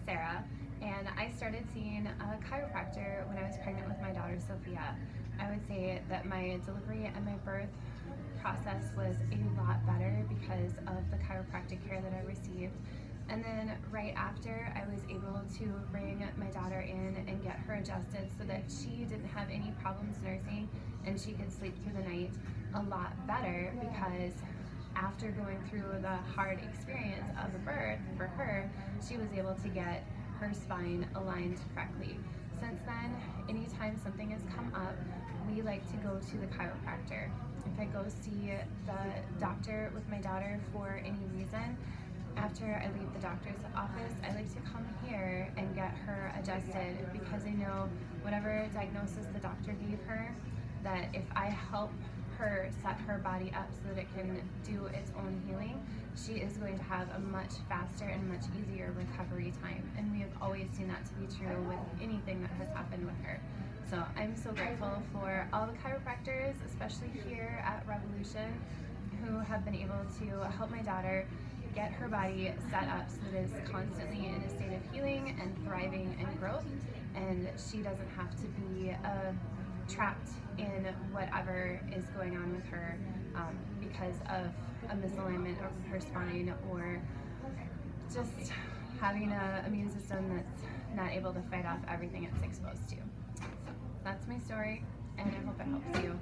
is Sarah, and I started seeing a chiropractor when I was pregnant with my daughter Sophia. I would say that my delivery and my birth process was a lot better because of the chiropractic care that I received. And then right after, I was able to bring my daughter in and get her adjusted so that she didn't have any problems nursing and she could sleep through the night a lot better, because after going through the hard experience of the birth for her, she was able to get her spine aligned correctly. Since then, anytime something has come up, we like to go to the chiropractor. If I go see the doctor with my daughter for any reason, after I leave the doctor's office, I like to come here and get her adjusted, because I know whatever diagnosis the doctor gave her, that if I help her set her body up so that it can do its own healing, she is going to have a much faster and much easier recovery time. And we have always seen that to be true with anything that has happened with her. So I'm so grateful for all the chiropractors, especially here at Revolution, who have been able to help my daughter get her body set up so that it is constantly in a state of healing and thriving and growth, and she doesn't have to be trapped in whatever is going on with her because of a misalignment of her spine, or just having an immune system that's not able to fight off everything it's exposed to. So that's my story, and I hope it helps you.